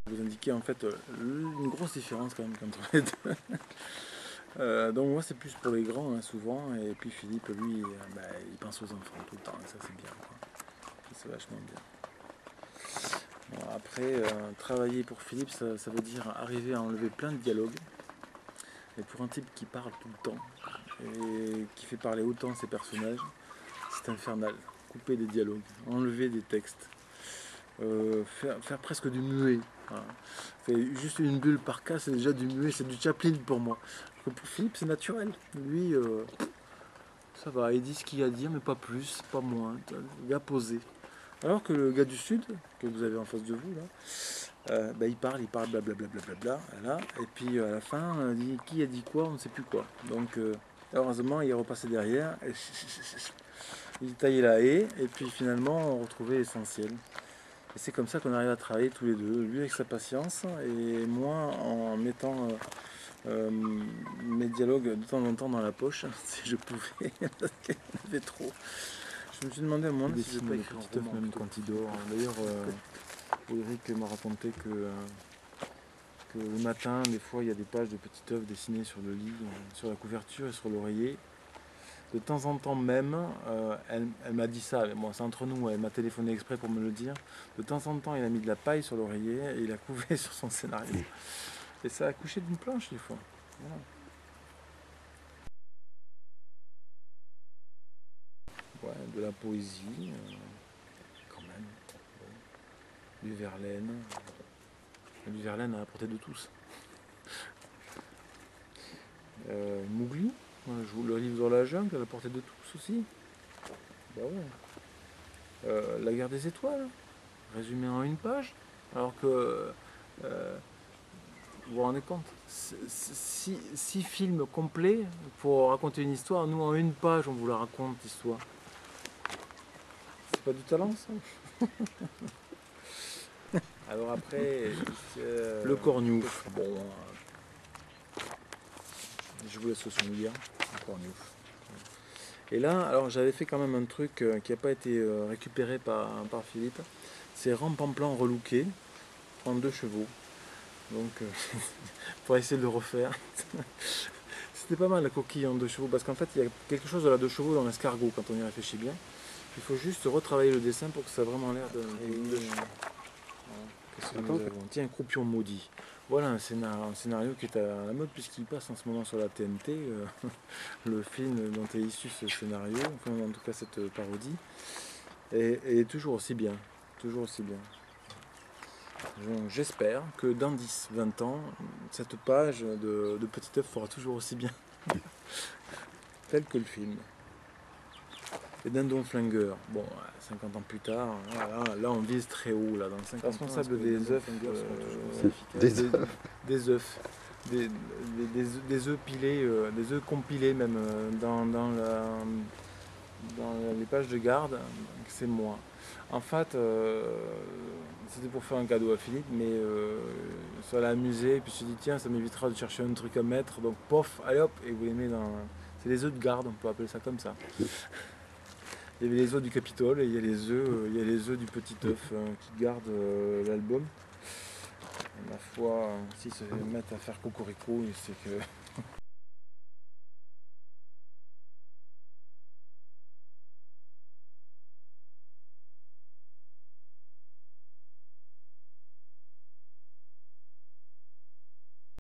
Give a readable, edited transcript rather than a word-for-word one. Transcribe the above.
Vous indiquer en fait une grosse différence quand même entre les deux. Donc moi c'est plus pour les grands hein, souvent, et puis Philippe lui il pense aux enfants tout le temps, et ça c'est bien quoi. C'est vachement bien. Bon, après travailler pour Philippe ça veut dire arriver à enlever plein de dialogues, et pour un type qui parle tout le temps et qui fait parler autant ses personnages, c'est infernal. Couper des dialogues, enlever des textes, faire presque du muet. Voilà. Juste une bulle par cas, c'est déjà du muet, c'est du Chaplin pour moi. Pour Philippe, c'est naturel. Lui, ça va, il dit ce qu'il a à dire, mais pas plus, pas moins. Le gars posé. Alors que le gars du Sud, que vous avez en face de vous, là, il parle, blablabla, voilà. Et puis à la fin, il dit qui a dit quoi, on ne sait plus quoi. Donc, heureusement, il est repassé derrière, et il taillait la haie, et puis finalement, on retrouvait l'essentiel. Et c'est comme ça qu'on arrive à travailler tous les deux, lui avec sa patience et moi en mettant mes dialogues de temps en temps dans la poche, si je pouvais, parce qu'il y en avait trop. Je me suis demandé à un moment si je ne pas écrire un roman même quand il dort. D'ailleurs, Ulrich m'a raconté que le matin, des fois, il y a des pages de petites œuvres dessinées sur le lit, sur la couverture et sur l'oreiller. De temps en temps même, elle m'a dit ça, bon, c'est entre nous, elle m'a téléphoné exprès pour me le dire. De temps en temps, il a mis de la paille sur l'oreiller et il a couvé sur son scénario. Et ça a accouché d'une planche des fois. Voilà. Ouais, de la poésie, quand même. Bon. Du Verlaine. Du Verlaine à la portée de tous. Mowgli, je vous le livre dans la jungle à la portée de tous aussi. Bah ouais. La guerre des étoiles, résumé en une page. Alors que vous vous rendez compte, 6 films complets pour raconter une histoire. Nous, en une page, on vous la raconte, l'histoire. C'est pas du talent, ça? Alors après, le Corniouf. Bon, je vous laisse son lire. Le Corniouf. Et là, alors j'avais fait quand même un truc qui n'a pas été récupéré par Philippe. C'est rampe en plan relooké en 2 chevaux. Donc, pour essayer de le refaire. C'était pas mal la coquille en 2 chevaux, parce qu'en fait il y a quelque chose de la 2 chevaux dans l'escargot quand on y réfléchit bien. Il faut juste retravailler le dessin pour que ça ait vraiment l'air de. Qu'est-ce que nous avons? Tiens, Croupion maudit. Voilà un scénario qui est à la mode puisqu'il passe en ce moment sur la TNT, le film dont est issu ce scénario, enfin en tout cas cette parodie, et toujours aussi bien. Toujours aussi bien. J'espère que dans 10-20 ans, cette page de Petit œuf fera toujours aussi bien. Tel que le film. Les dindons flingueurs. Bon, 50 ans plus tard, voilà, là on vise très haut. Là, dans 50 responsable des œufs, des œufs, des œufs pilés, des œufs compilés même dans les pages de garde, c'est moi. En fait, c'était pour faire un cadeau à Philippe, mais ça l'a amusé, et puis je me suis dit tiens, ça m'évitera de chercher un truc à mettre, donc pof, allez hop, et vous les mettez dans. C'est des œufs de garde, on peut appeler ça comme ça. Il y avait les œufs du Capitole et il y a les œufs du Petit œuf qui gardent l'album. Ma foi, s'ils se mettent à faire cocorico, c'est que